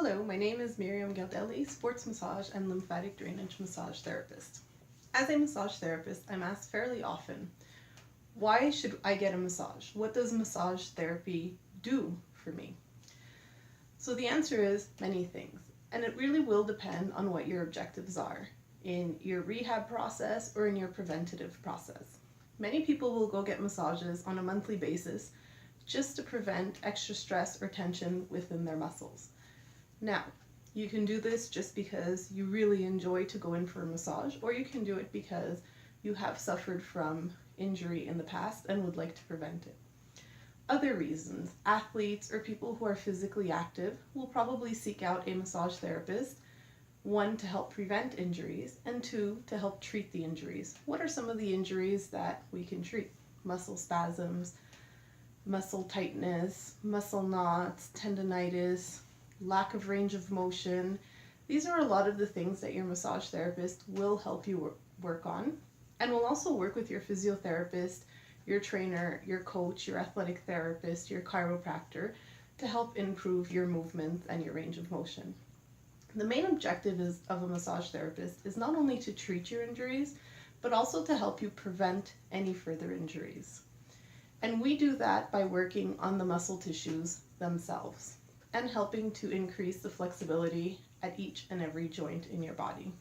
Hello, my name is Miriam Galdelli, sports massage and lymphatic drainage massage therapist. As a massage therapist, I'm asked fairly often, why should I get a massage? What does massage therapy do for me? So the answer is many things, and it really will depend on what your objectives are in your rehab process or in your preventative process. Many people will go get massages on a monthly basis just to prevent extra stress or tension within their muscles. Now, you can do this just because you really enjoy to go in for a massage, or you can do it because you have suffered from injury in the past and would like to prevent it. Other reasons, athletes or people who are physically active will probably seek out a massage therapist, one, to help prevent injuries, and two, to help treat the injuries. What are some of the injuries that we can treat? Muscle spasms, muscle tightness, muscle knots, tendonitis, lack of range of motion. These are a lot of the things that your massage therapist will help you work on, and will also work with your physiotherapist, your trainer, your coach, your athletic therapist, your chiropractor to help improve your movement and your range of motion. The main objective of a massage therapist is not only to treat your injuries, but also to help you prevent any further injuries. And we do that by working on the muscle tissues themselves and helping to increase the flexibility at each and every joint in your body.